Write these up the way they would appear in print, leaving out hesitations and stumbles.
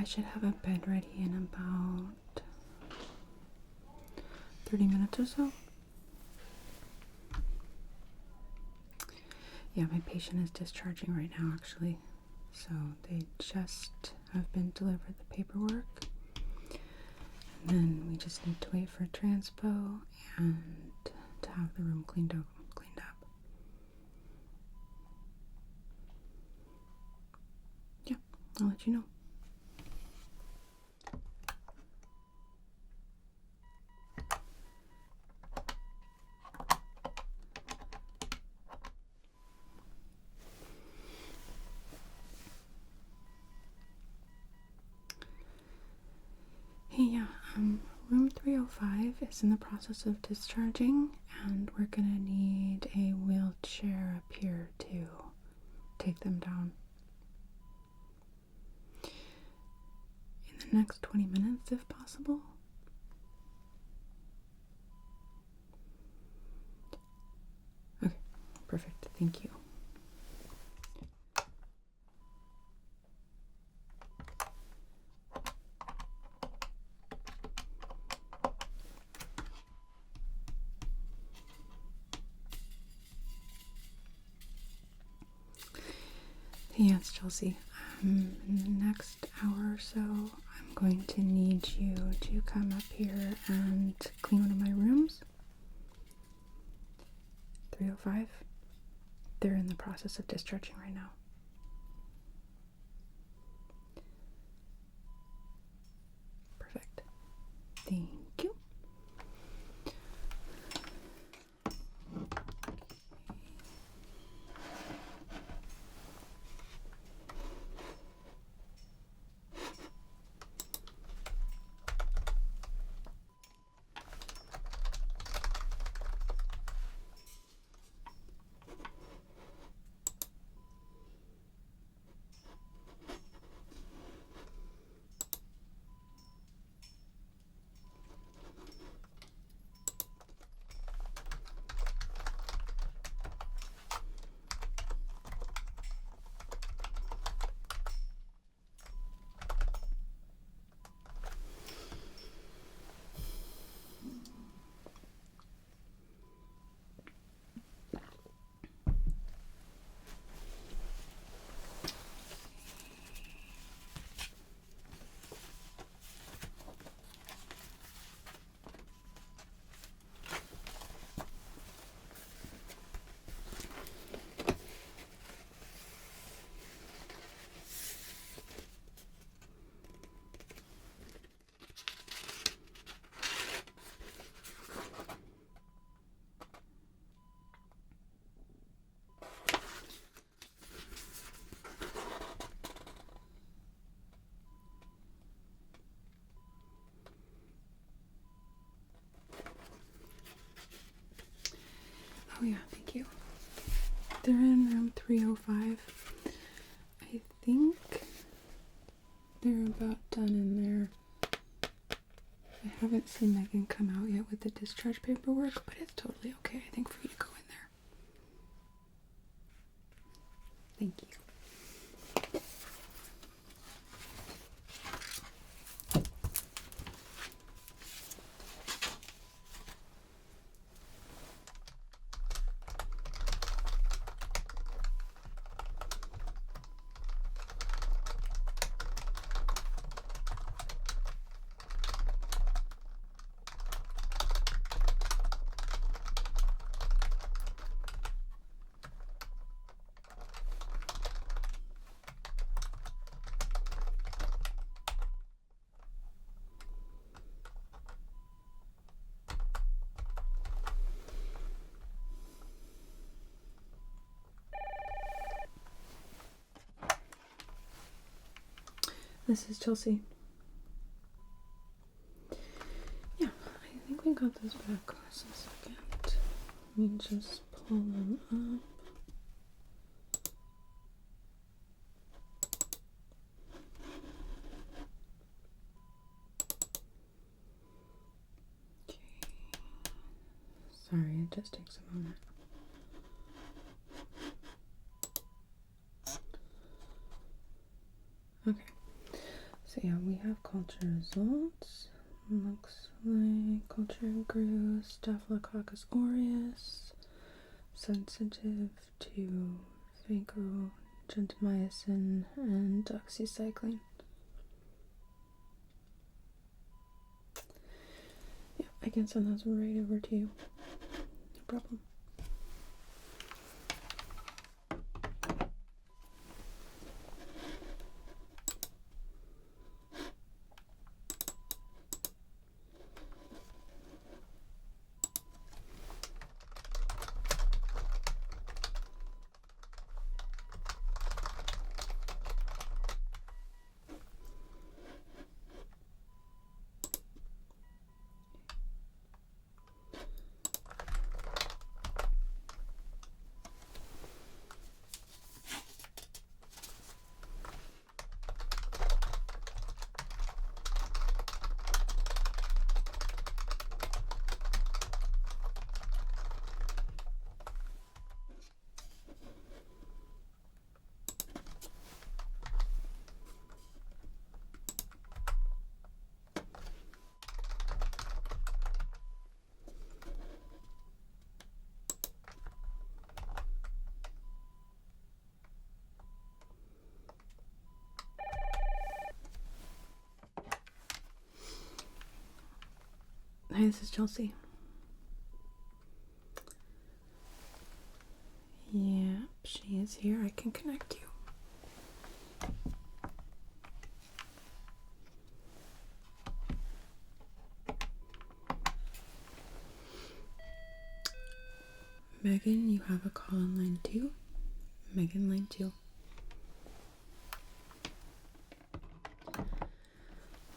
should have a bed ready in about 30 minutes or so. Yeah, my patient is discharging right now, actually. So they just have been delivered the paperwork. And then we just need to wait for transpo and to have the room cleaned up. Yeah, I'll let you know. Hey, yeah, room 305 is in the process of discharging, and we're gonna need a wheelchair up here to take them down. In the next 20 minutes, if possible. Okay, perfect, thank you. Hey, it's Chelsea. In the next hour or so, I'm going to need you to come up here and clean one of my rooms. 305. They're in the process of discharging right now. Perfect. Thank you. Oh yeah, thank you. They're in room 305. I think they're about done in there. I haven't seen Megan come out yet with the discharge paperwork, but it's totally okay, I think, for you to go in there. Thank you. This is Chelsea. Yeah, I think we got those back. Just a second. Let me just pull them up. Okay. Sorry, it just takes a moment. Okay. So yeah, we have culture results. Looks like culture grew Staphylococcus aureus, sensitive to phago, gentamicin, and doxycycline. Yeah, I can send those right over to you. No problem. Hi, this is Chelsea. Yep, she is here. I can connect you. Megan, you have a call on line 2. Megan, line 2.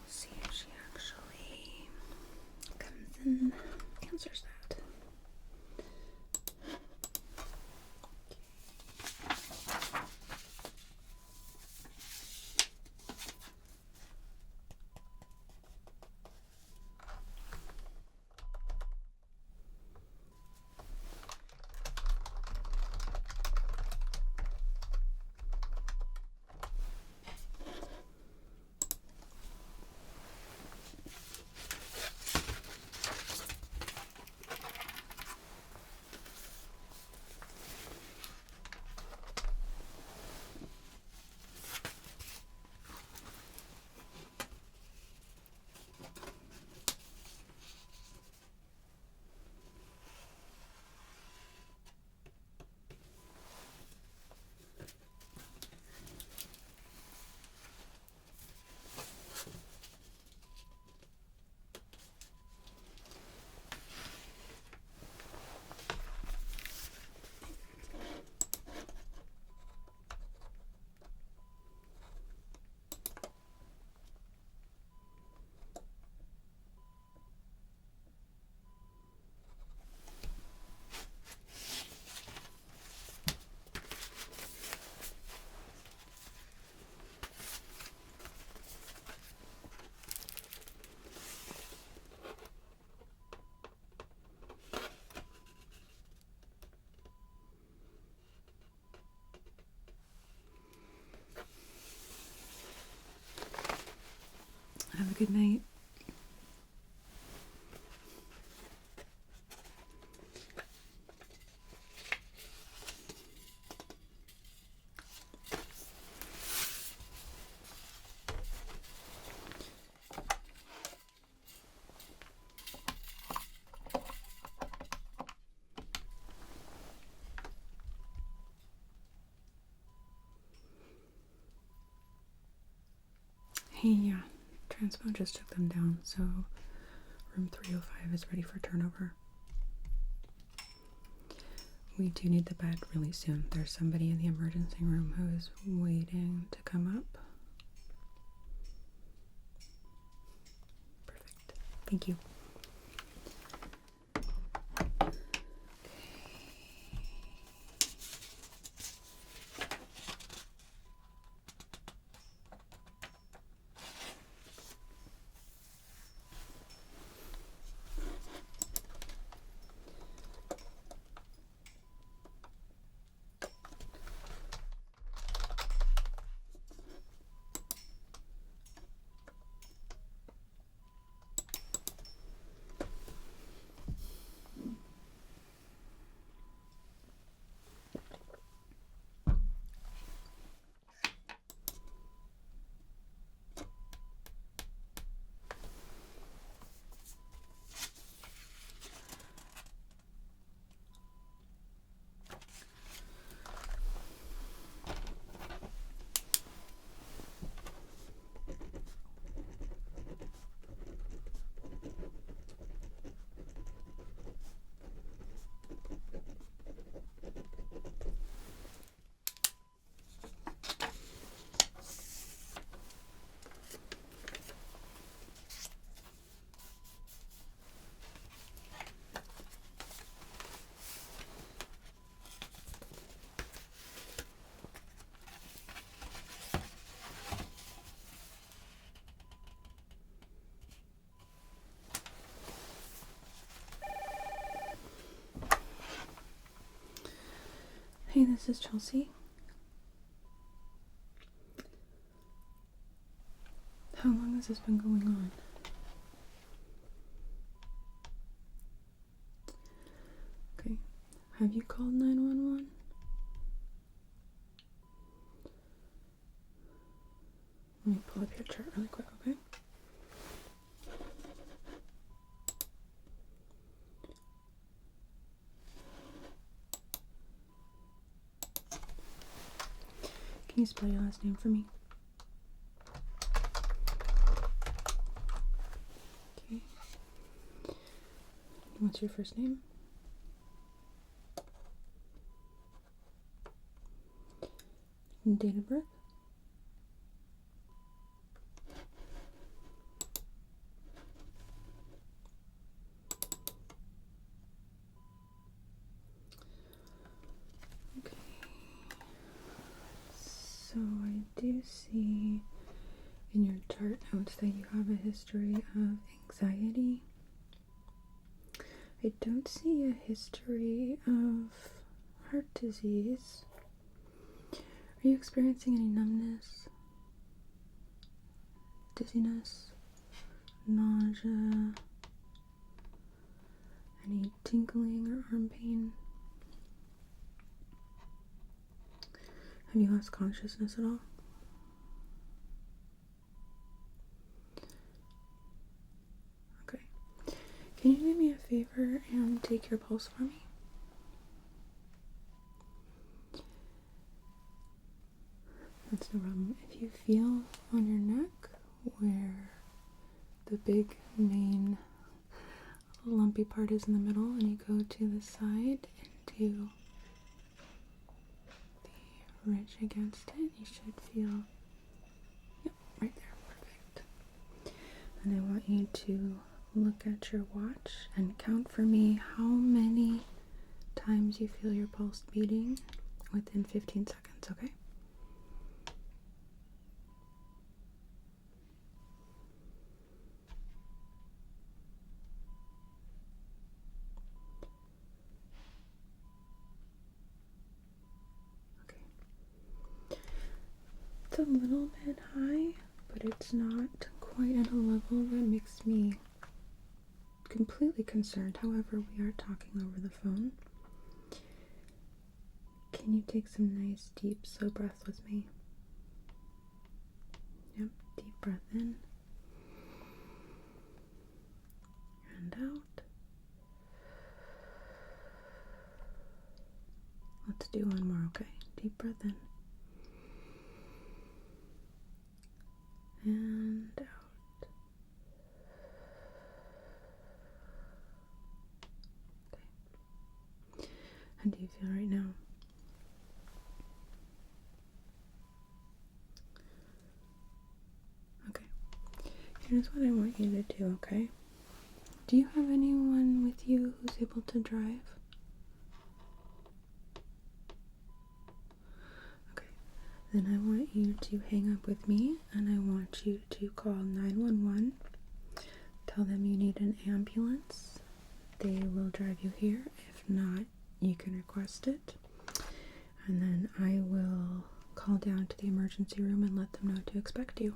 See if she actually comes and answers that. Have a good night. Hey, yeah, Transpo just took them down, so room 305 is ready for turnover. We do need the bed really soon. There's somebody in the emergency room who is waiting to come up. Perfect. Thank you. Hey, this is Chelsea. How long has this been going on? Okay. Have you called 911? Let me pull up your chart really quick, okay? Can you spell your last name for me? Okay. What's your first name? And date of birth? Okay. So I do see in your chart notes that you have a history of anxiety. I don't see a history of heart disease. Are you experiencing any numbness, dizziness, nausea, any tingling or arm pain? Have you lost consciousness at all? Okay. Can you do me a favor and take your pulse for me? That's no problem. If you feel on your neck where the big main lumpy part is in the middle and you go to the side into the ridge against it, you should feel, yep, right there, perfect. And I want you to look at your watch and count for me how many times you feel your pulse beating within 15 seconds, okay? It's a little bit high, but it's not quite at a level that makes me completely concerned. However, we are talking over the phone. Can you take some nice, deep, slow breaths with me? Yep, deep breath in and out. Let's do one more, okay? Deep breath in and out. Okay. How do you feel right now? Okay. Here's what I want you to do, okay? Do you have anyone with you who's able to drive? Okay. Then I want you to hang up with me and I want you to call 911. Tell them you need an ambulance. They will drive you here. If not, you can request it. And then I will call down to the emergency room and let them know to expect you.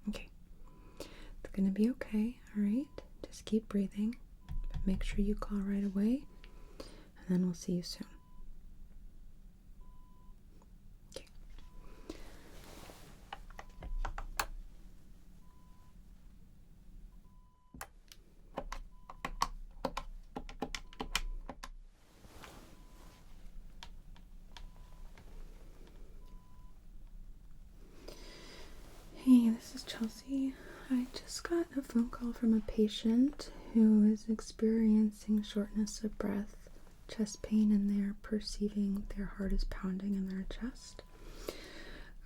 Okay. It's gonna be okay, alright? Just keep breathing. But make sure you call right away. And then we'll see you soon. Okay. Hey, this is Chelsea. I just got a phone call from a patient who is experiencing shortness of breath, chest pain, and they're perceiving their heart is pounding in their chest.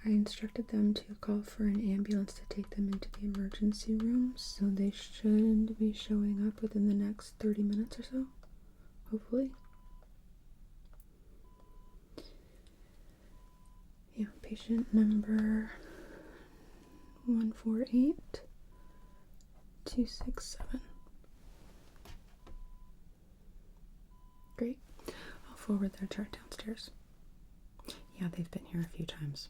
I instructed them to call for an ambulance to take them into the emergency room, so they should be showing up within the next 30 minutes or so, hopefully. Yeah, patient number 148267. Great. forward their chart downstairs. Yeah, they've been here a few times.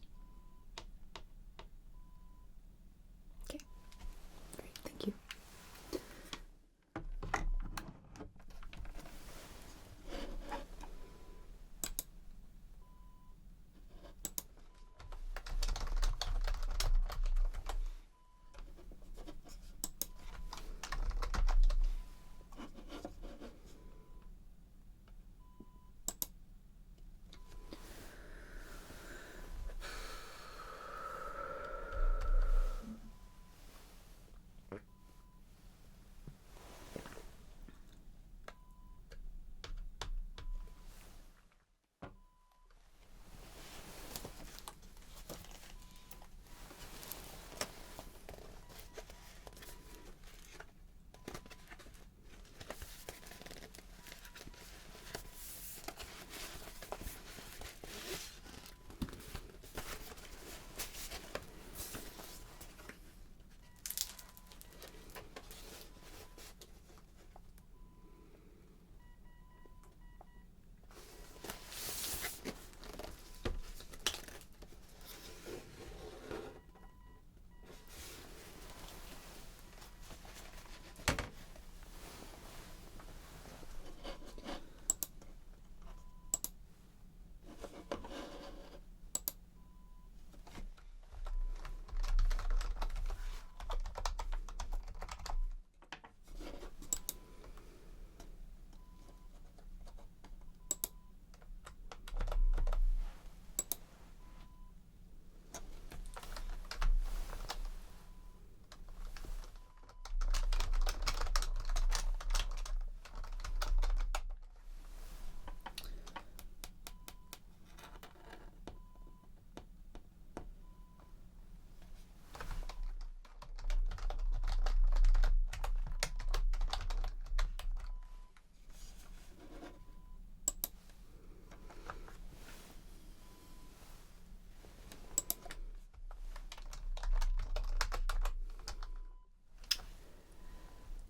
Okay, great, thank you.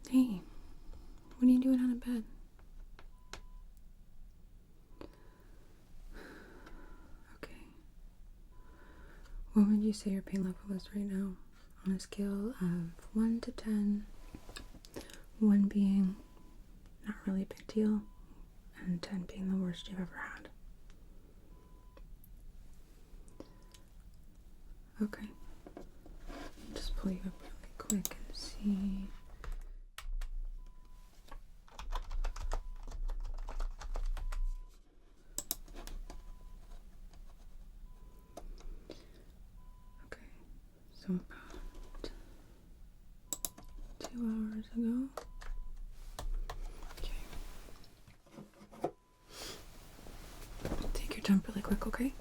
Hey, what are you doing out of bed? Okay. What would you say your pain level is right now? On a scale of 1 to 10, 1 being not really a big deal, and 10 being the worst you've ever had. Okay. Just pull you up really quick and see. Okay, so about 2 hours ago. Okay. Take your time really quick, okay?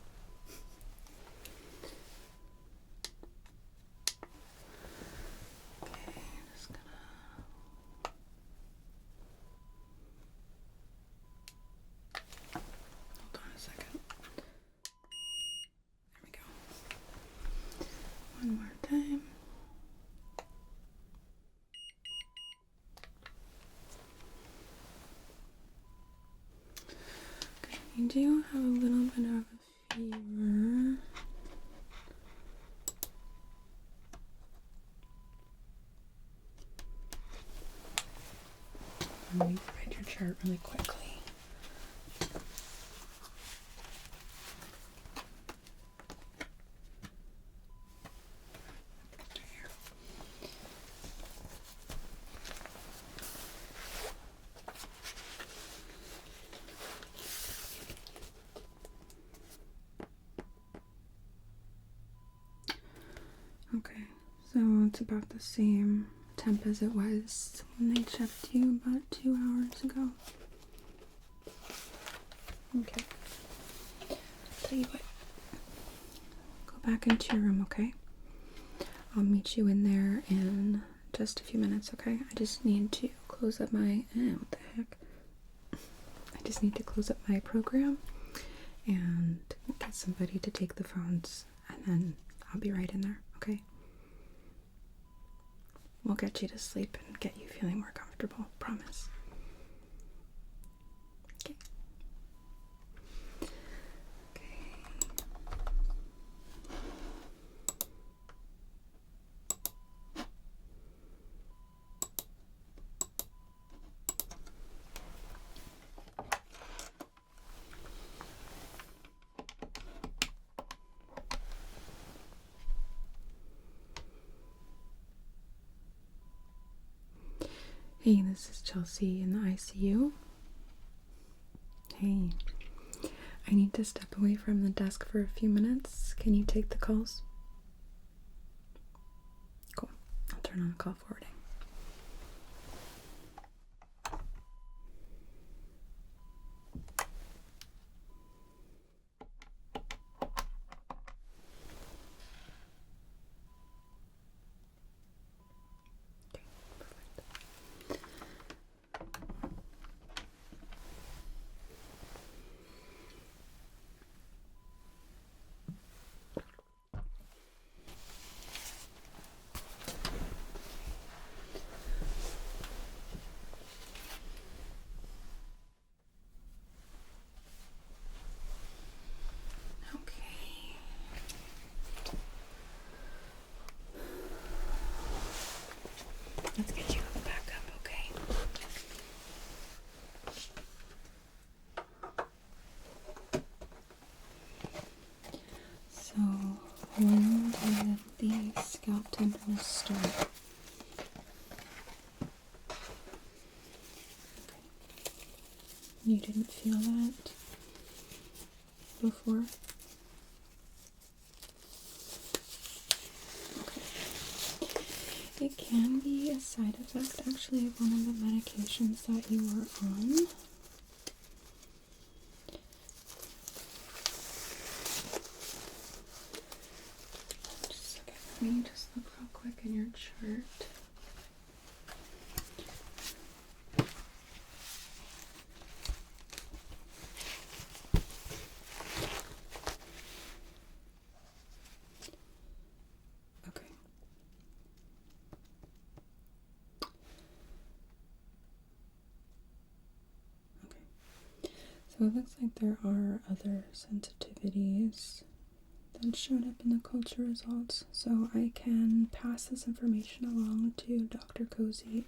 One more time. Okay, you do have a little bit of a fever. Let me write your chart really quickly. Okay, so it's about the same temp as it was when they checked you about 2 hours ago. Okay. Tell you what, go back into your room, okay? I'll meet you in there in just a few minutes, okay? I just need to close up my, what the heck? I just need to close up my program and get somebody to take the phones, and then I'll be right in there, okay? We'll get you to sleep and get you feeling more comfortable, promise. Okay. Hey, this is Chelsea in the ICU. Hey, I need to step away from the desk for a few minutes. Can you take the calls? Cool. I'll turn on call forwarding. Let's get you back up, okay? So, when did the scalp tenderness start? Okay. You didn't feel that before? It can be a side effect, actually, of one of the medications that you were on. Just a second, let me just look real quick in your chart. So it looks like there are other sensitivities that showed up in the culture results. So I can pass this information along to Dr. Cozy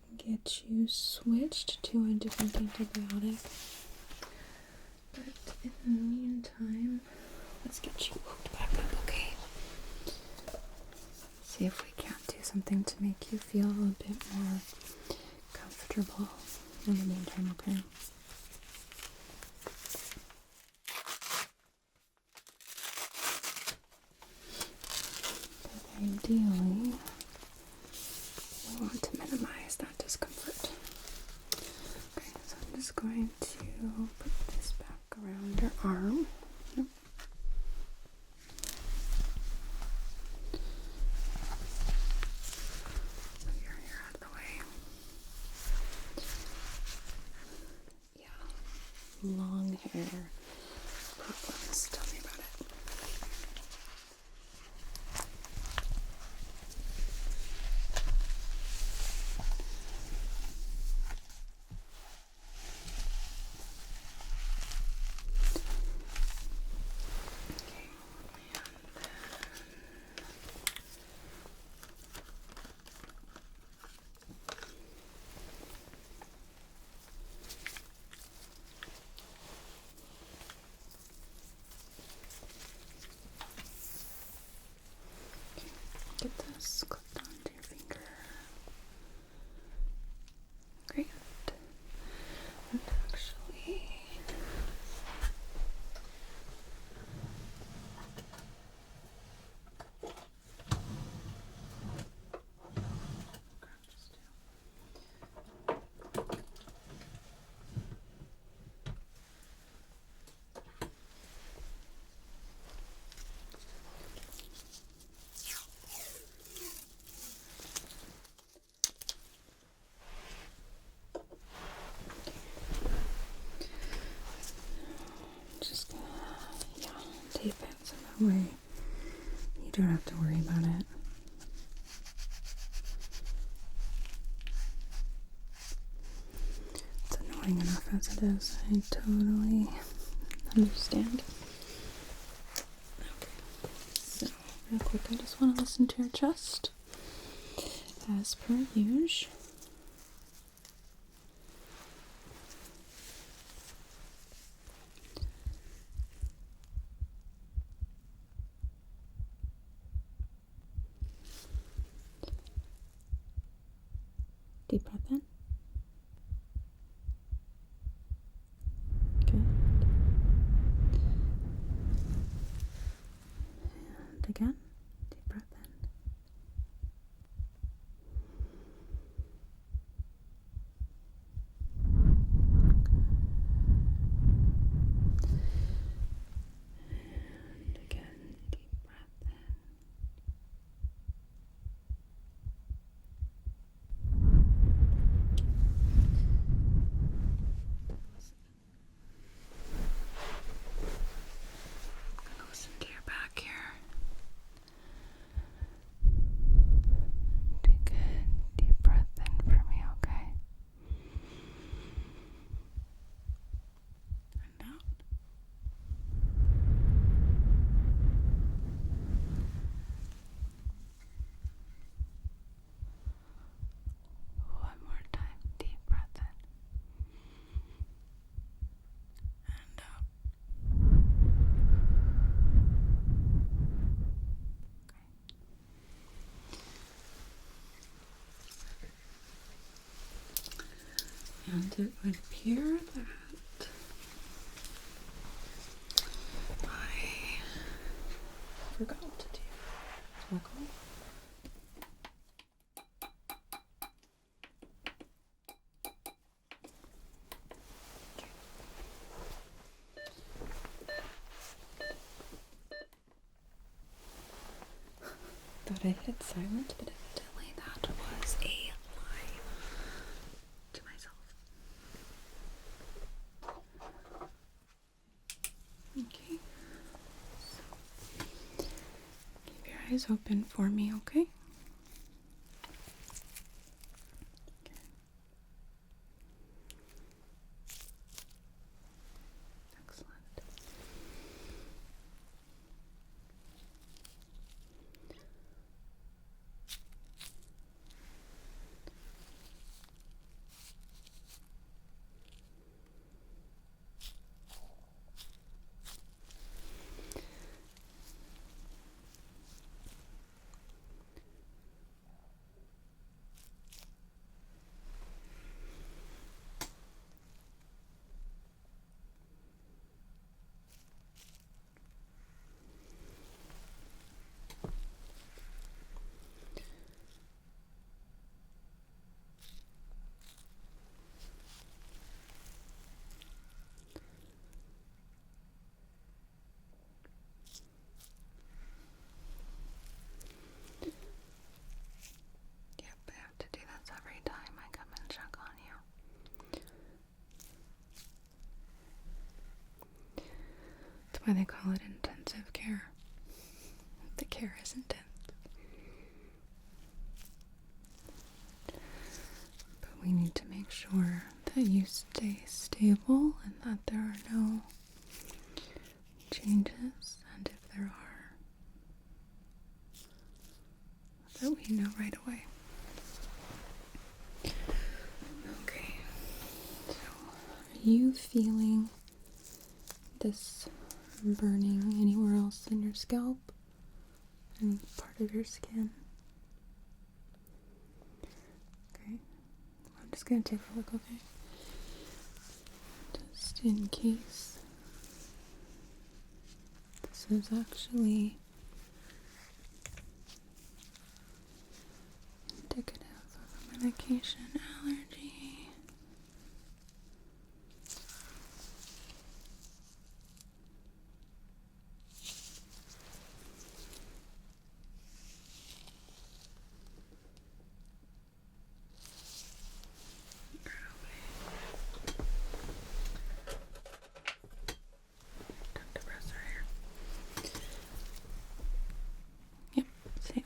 and get you switched to a different antibiotic. But in the meantime, let's get you hooked back up, okay? See if we can't do something to make you feel a bit more comfortable in the meantime, okay? But ideally, we want to minimize that discomfort. Okay, so I'm just going to put this back around your arm. Yep. Move your hair out of the way. Long hair problems. Tell me about it. Get this clipped onto your finger. Great. And actually, just gonna, tape it so that way you don't have to worry about it. It's annoying enough as it is. I totally understand. Okay, so real quick, I just want to listen to your chest as per usual. Deep breath in. Good. And again, deep breath in. And again, deep breath in. Listen to your back here. Take a deep breath in for me, okay? And out. One more time. Deep breath in. And out. And it would appear that I forgot to do sparkle. Thought I hit silent, but evidently that was a lie to myself. Okay. So, keep your eyes open for me, okay? Excellent. I have to do this every time I come and check on you. That's why they call it intensive care. The care is intense. But we need to make sure that you stay stable and that there are no changes, and if there are, that we know right away. Okay, so are you feeling this burning anywhere else in your scalp and part of your skin? Okay, I'm just gonna take a look, okay? Just in case this is actually indicative of a medication allergy. Dr. Presser here. Yep, say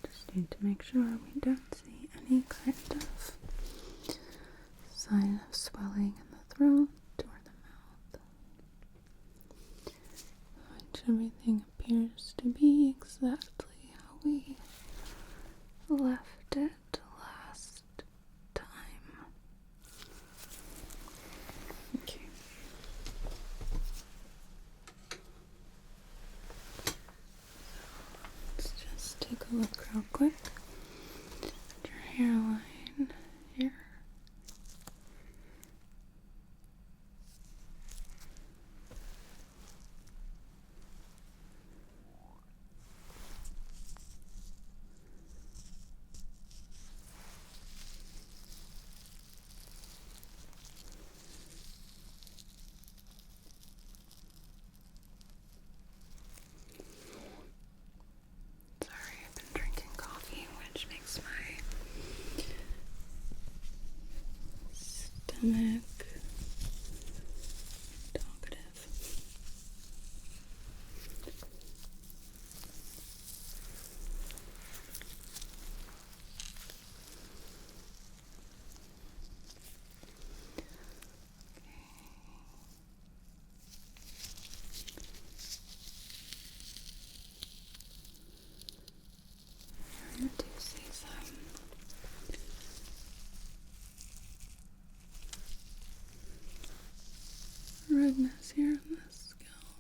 Just need to make sure we don't see any kind of sign of swelling in the throat or the mouth. Which everything appears to be exactly how we left it last time. Okay. Let's just take a look real quick. I do see some redness here on the scalp.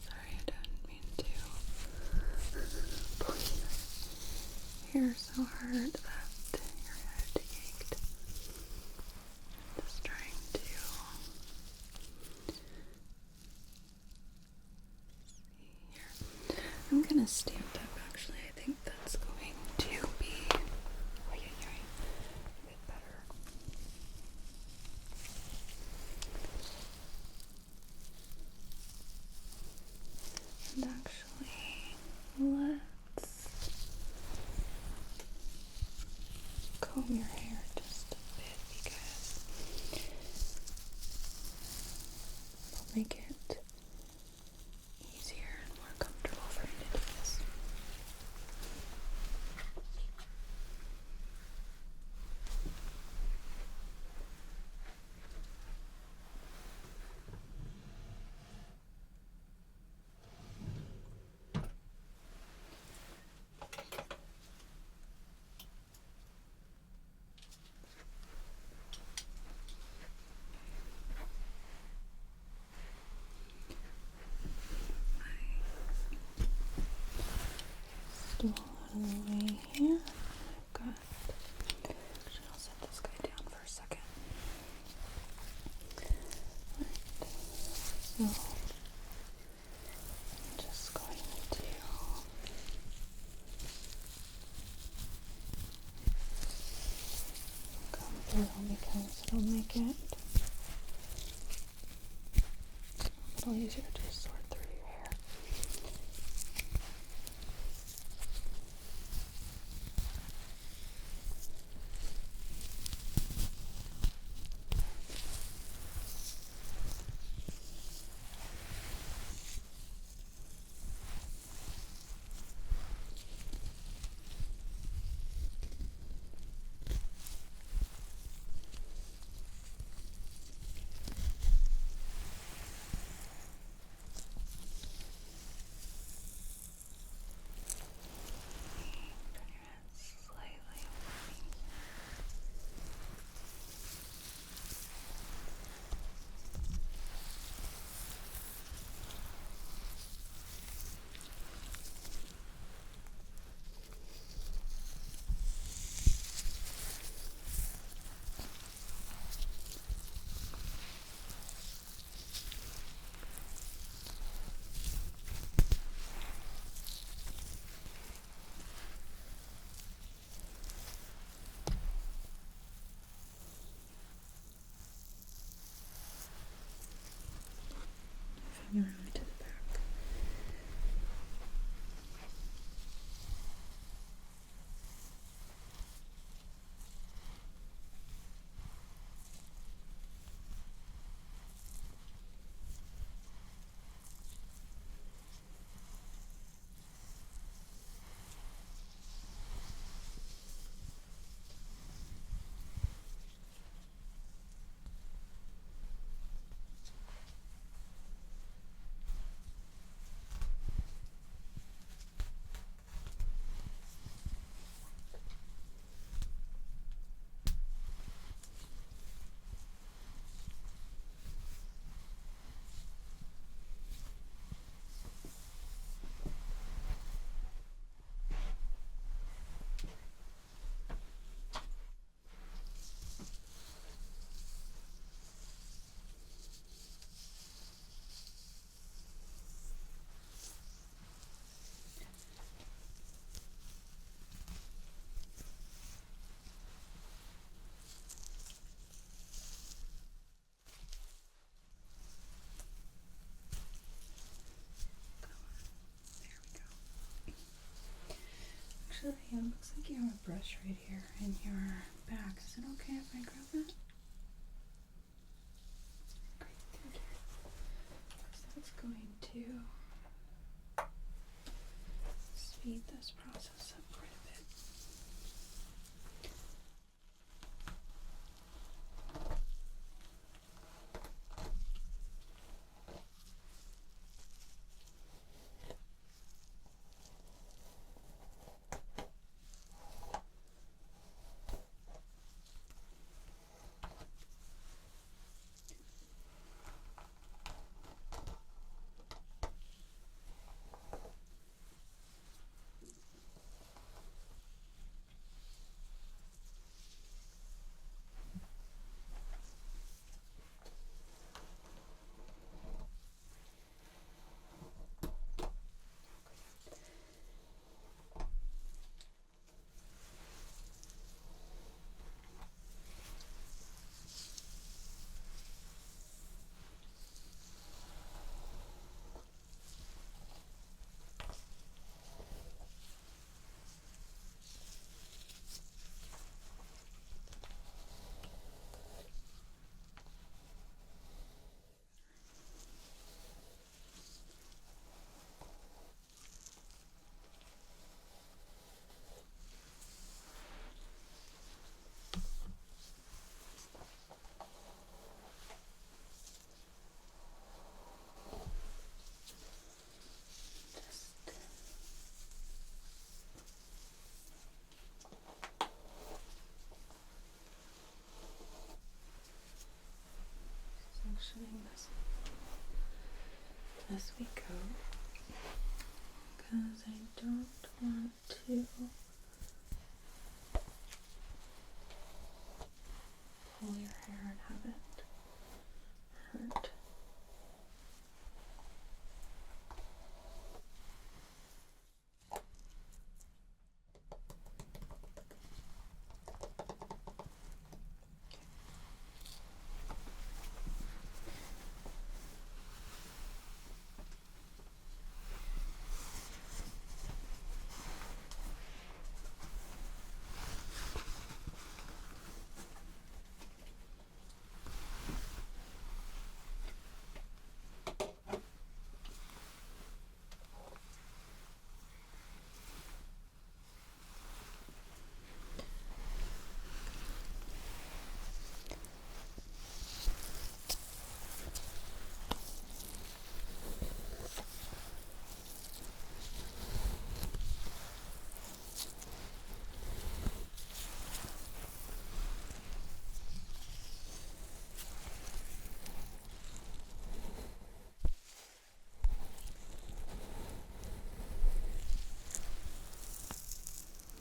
Sorry, I didn't mean to pull your hair so hard that your head ached. Just trying to see here. I'm gonna stand up actually. I think that's going to be a bit better. And actually, let's comb your hair just a bit because it'll make it easier and more comfortable for you to do this. Stool out of the way here. Actually, I'll set this guy down for a second. Right. So, I'm just going to come through because it'll make it a little easier to sort through your hair. Slightly around to the back. Actually, it looks like you have a brush right here in your back. Is it okay if I grab it? Great, thank you. So that's going to speed this process up quite a bit. as we go, because I don't want to pull your hair and have it hurt.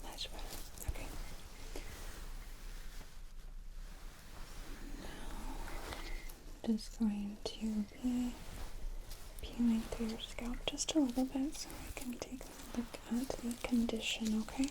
Much better. Okay. Now, I'm just going to be peeling through your scalp just a little bit so we can take a look at the condition, okay?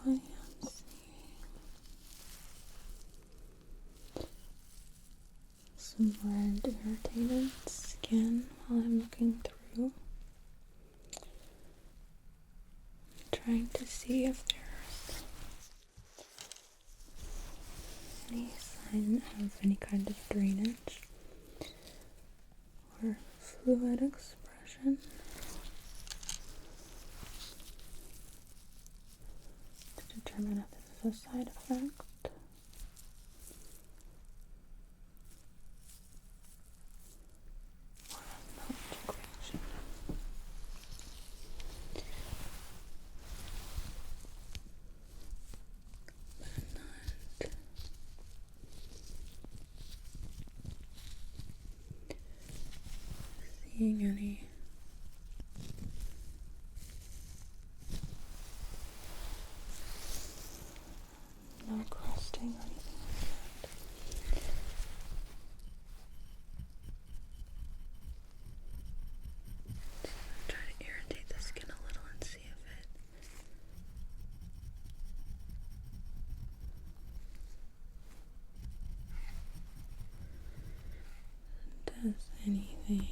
I am seeing some red irritated skin while I'm looking through. I'm trying to see if there's any sign of any kind of drainage or fluid expression. To determine if this is a side effect. Seeing any no crusting or anything like that. Try to irritate the skin a little and see if it has anything.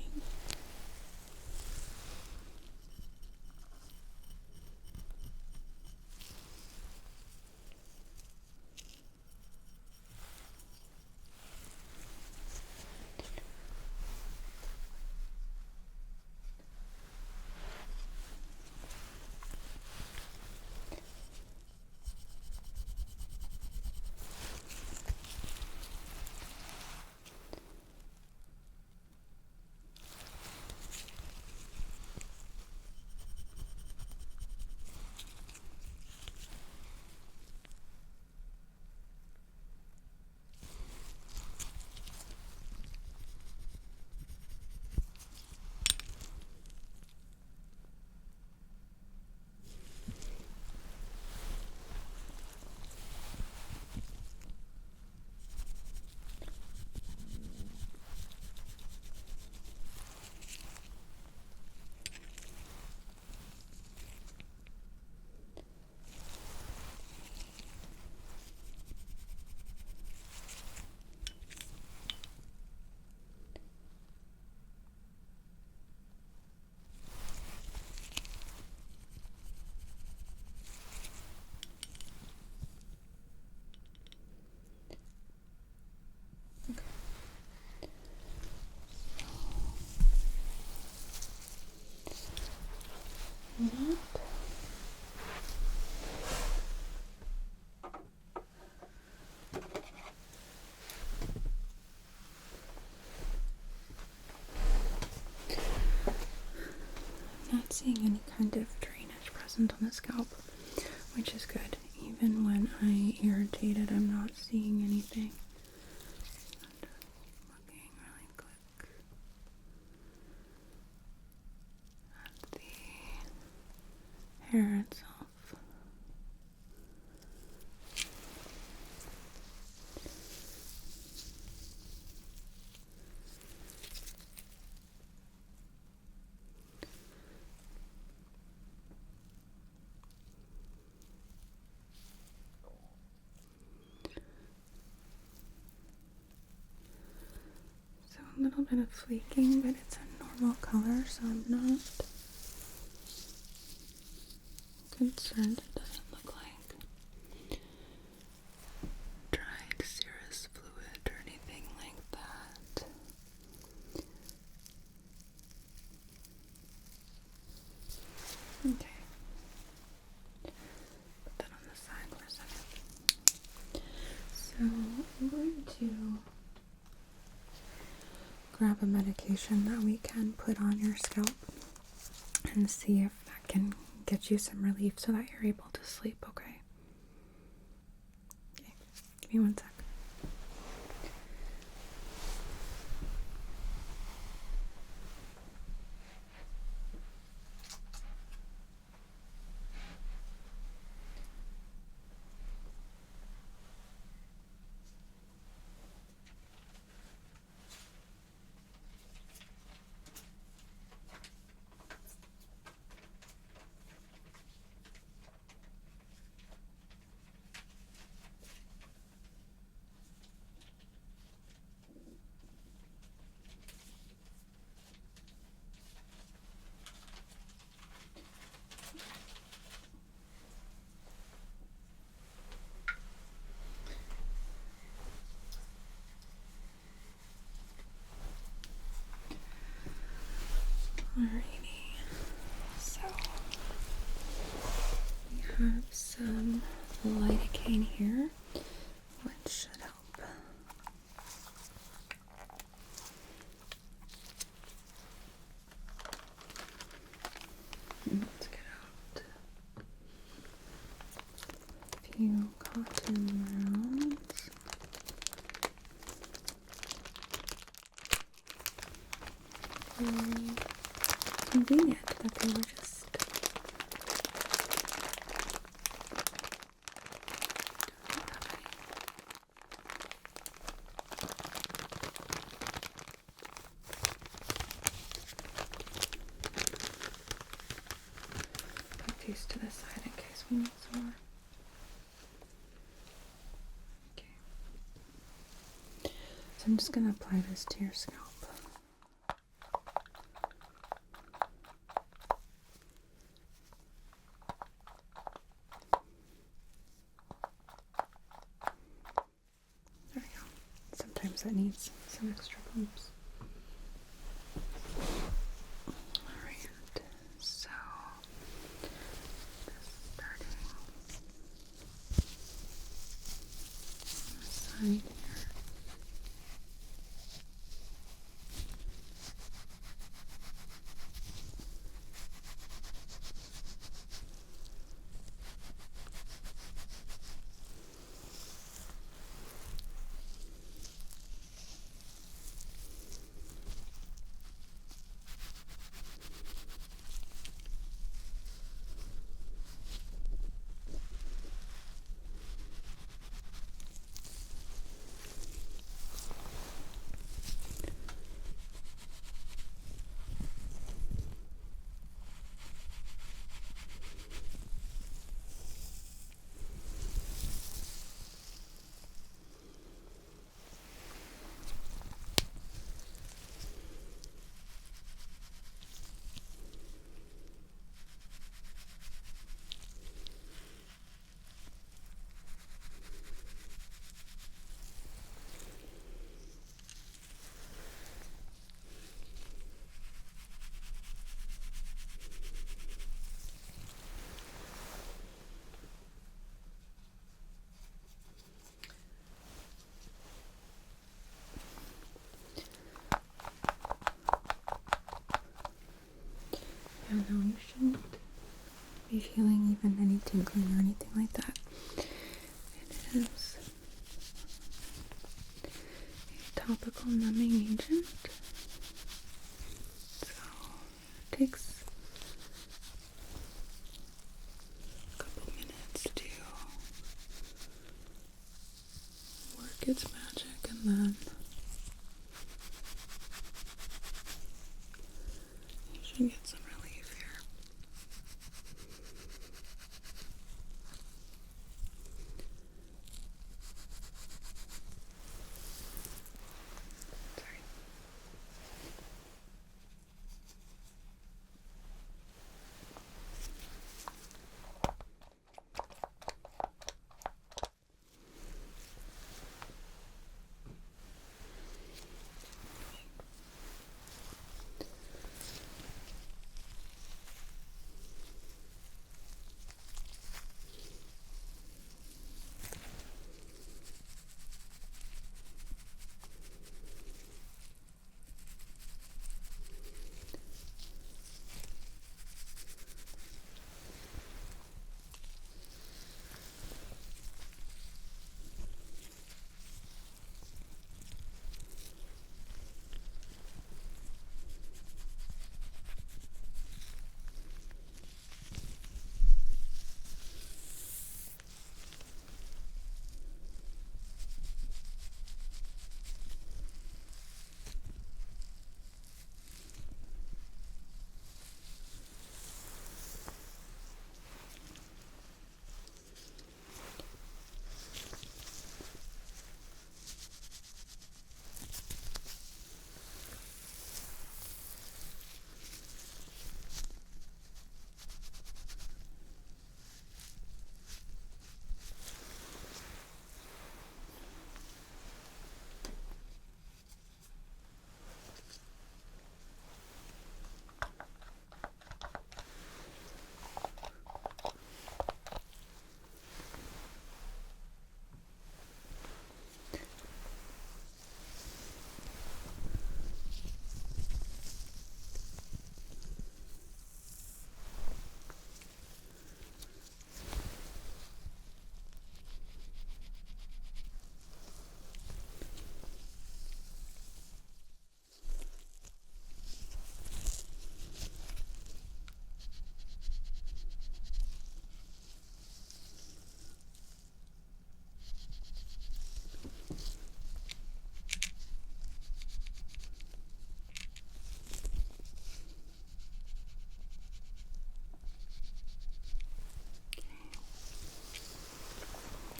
Not seeing any kind of drainage present on the scalp, which is good. Even when I irritate it, I'm not seeing anything. Looking really quick at the hair itself. A little bit of flaking, but it's a normal color, so I'm not concerned. It doesn't look like dried serous fluid or anything like that. Okay. Put that on the side for a second. So I'm going to grab a medication that we can put on your scalp and see if that can get you some relief so that you're able to sleep, okay? Okay, give me 1 sec. Alrighty, so we have some lidocaine here, which should help. Let's get out a few cotton rounds. Convenient that they were just put these to the side in case we need some more. Okay. So I'm just gonna apply this to your scalp. because that needs some extra bumps. Alright, so just starting on the side here. Yeah, no, you shouldn't be feeling even any tingling or anything like that. It is a topical numbing agent, so it takes a couple minutes to work its magic, and then you should get some relief here. Sorry.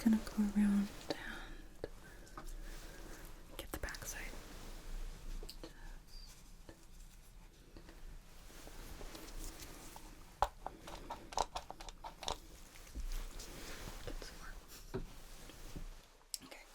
Gonna go around and get the back side. Get some more. Okay.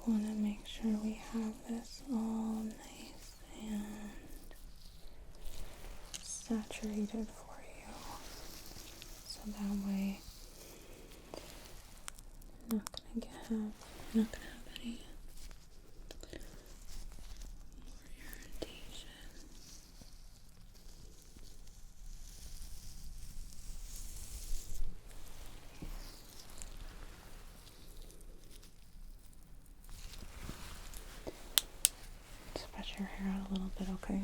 want to make sure we have this all nice and saturated for you, so that way you're not gonna have any more irritation. Spread your hair out a little bit, okay?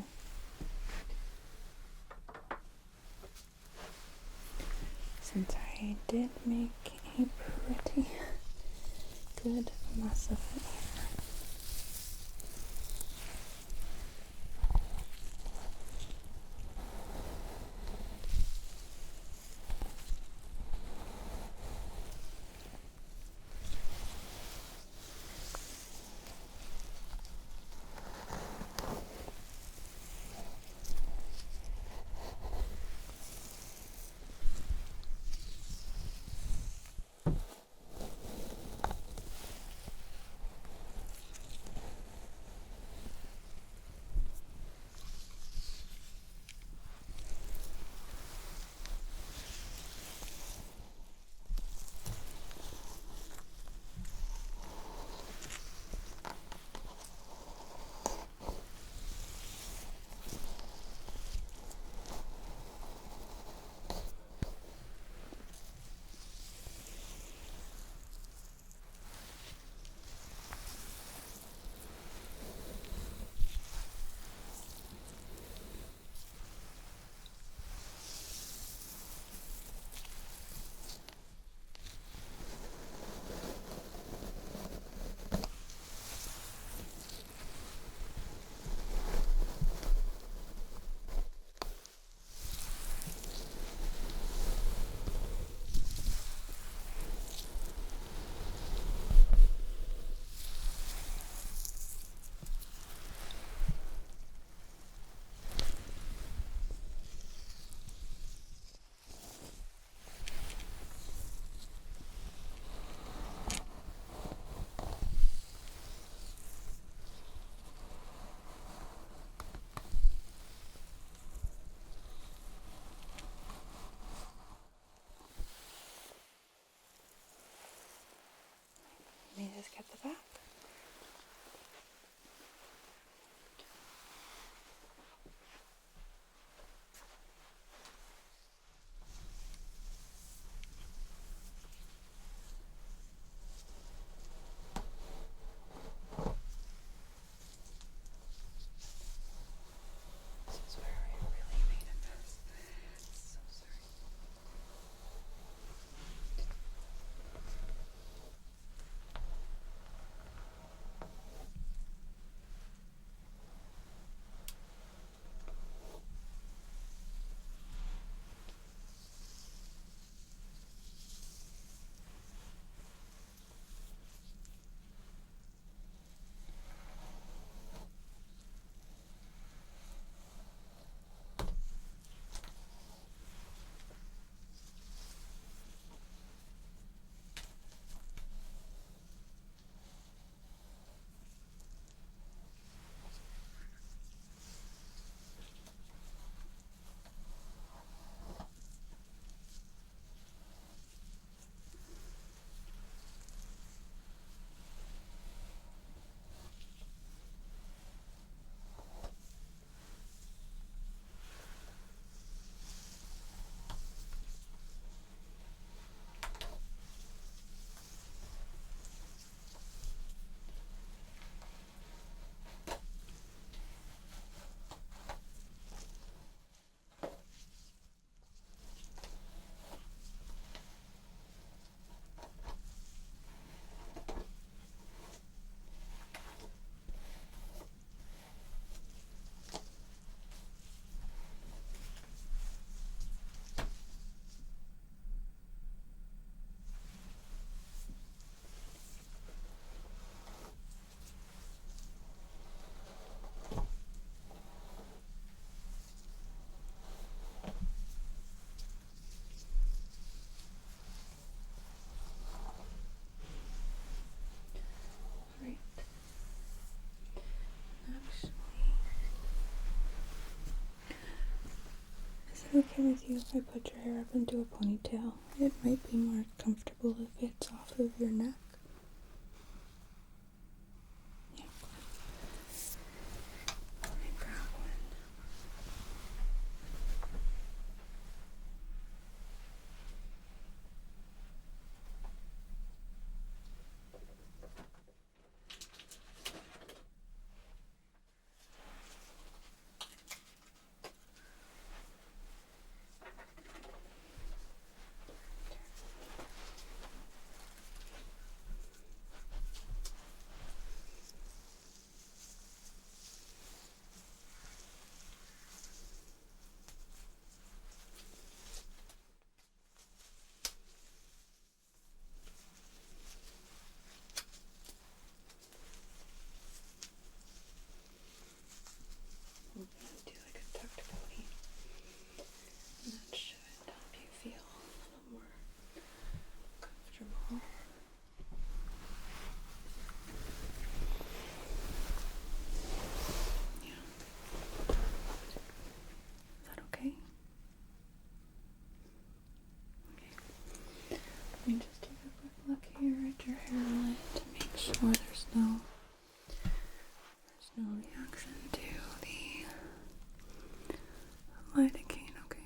Since I did make a pretty good mess of it here. okay with you if I put your hair up into a ponytail? It might be more comfortable if it's off of your neck. Yeah. Let me grab one. I'm gonna do like a tucked pony. And that should help you feel a little more comfortable. Yeah. Is that okay? Okay. Let me just take a quick look here at your hairline to make sure there's no reaction to the lidocaine, okay?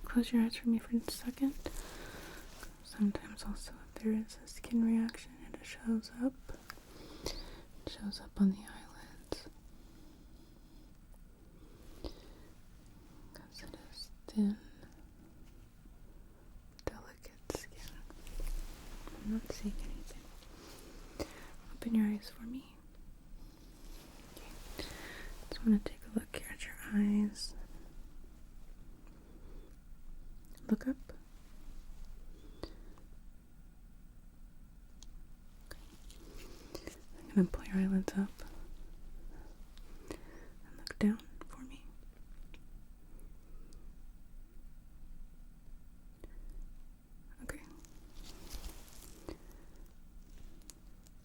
Close your eyes for me for a second. Sometimes also if there is a skin reaction, it shows up. It shows up on the eyelids. Because it is thin, delicate skin. I'm not seeing anything. Open your eyes for me. Okay. Just want to take a look here at your eyes. Look up. Okay. I'm going to pull your eyelids up. And look down for me. Okay.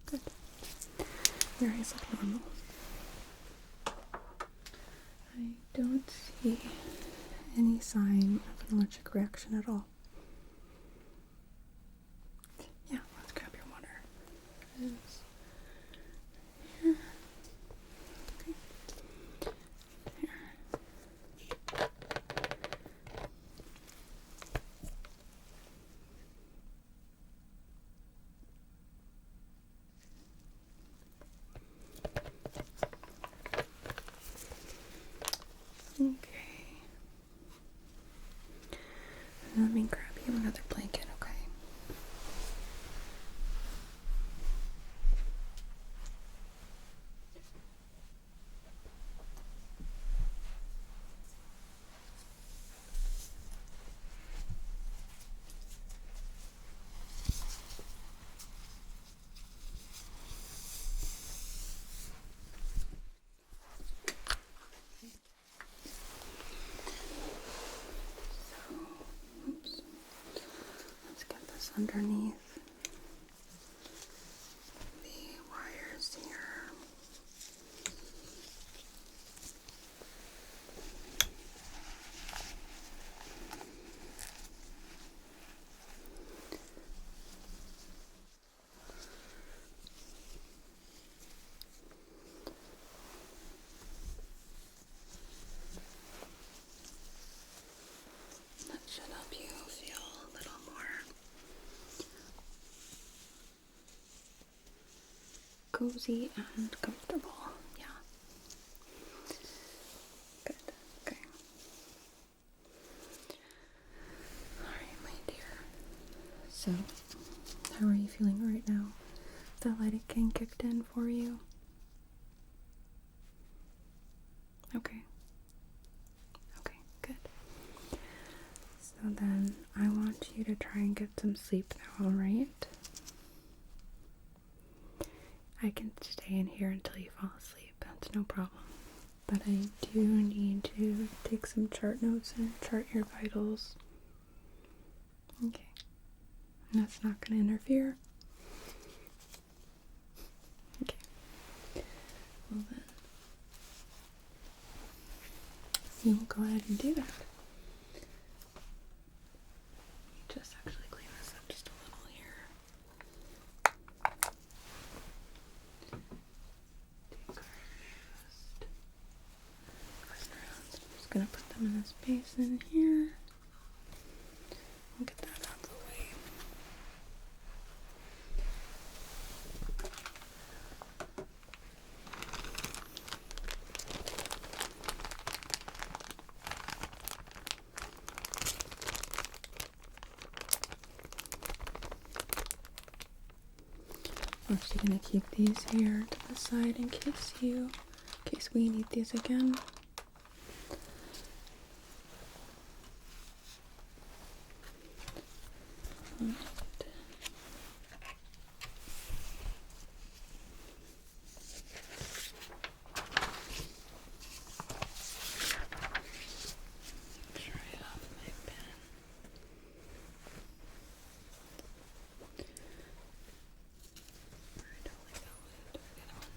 Good. Your eyes look normal. I don't see any sign of an allergic reaction at all. Yeah, let's grab your water. It's here. Okay. Here. Okay. Let me grab you another blanket, okay? Oops. Let's get this underneath the wires here. That should help you feel a little more cozy and comfortable. Yeah. Good. Okay. Alright, my dear. the lidocaine kicked in for you? Okay. Okay, good. So then I want you to try and get some sleep now, alright? I can stay in here until you fall asleep. That's no problem. But I do need to take some chart notes and chart your vitals. Okay. And that's not going to interfere. Okay. Well then, we will go ahead and do that. Just actually clean this up just a little here. Take our used rounds. I'm just gonna put them in this basin here. I'll get that out of the way. I'm actually gonna keep these here to the side in case we need these again. Alright. Try off my pen. I don't like that one. Do I get one?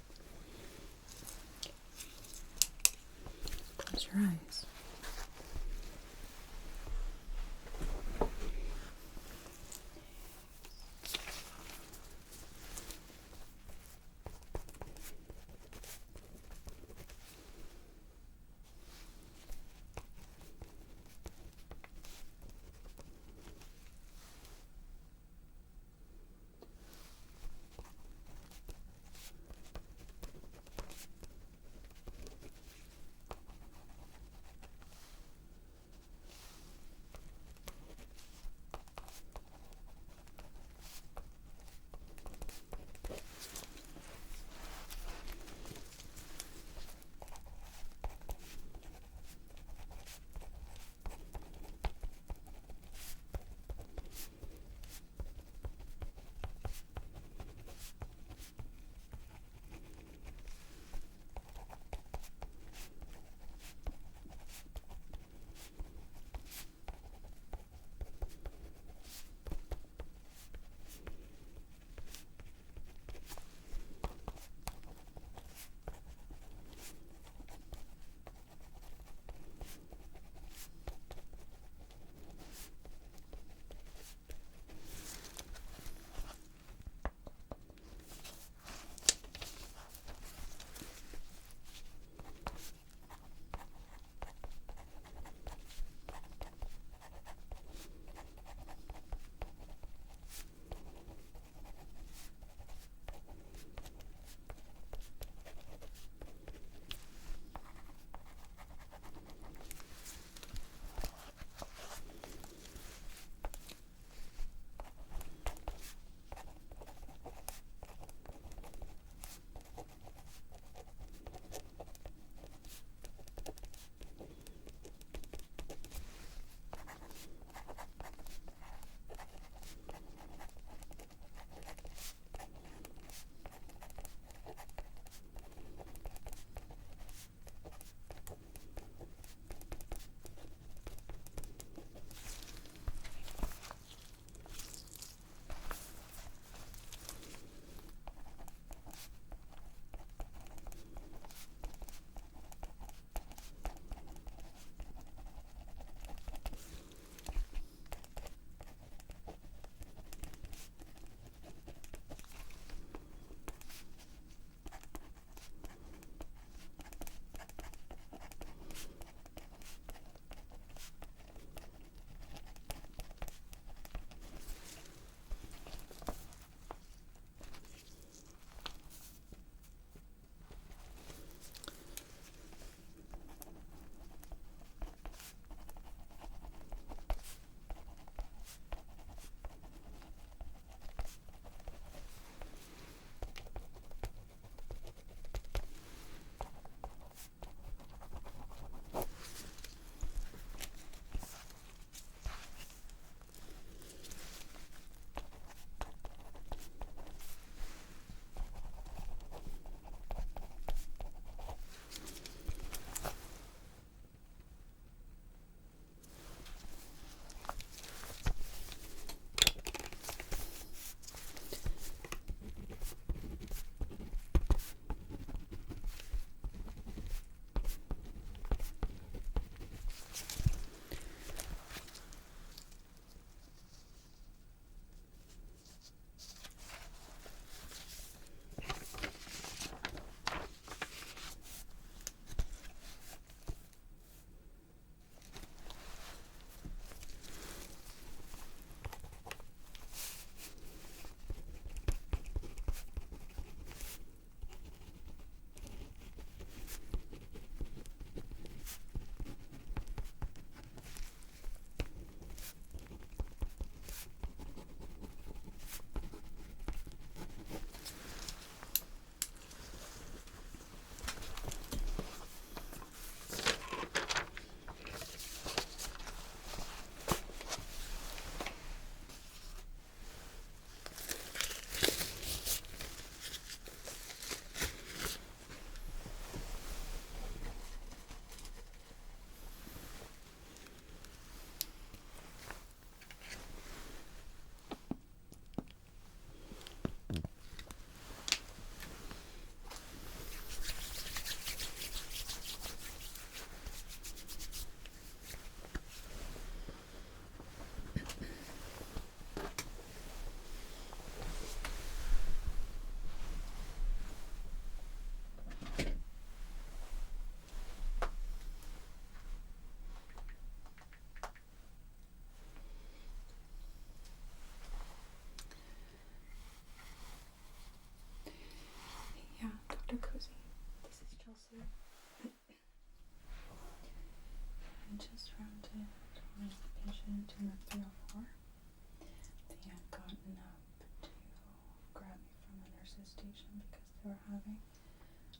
consultation because they were having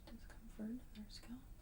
discomfort in their scalp.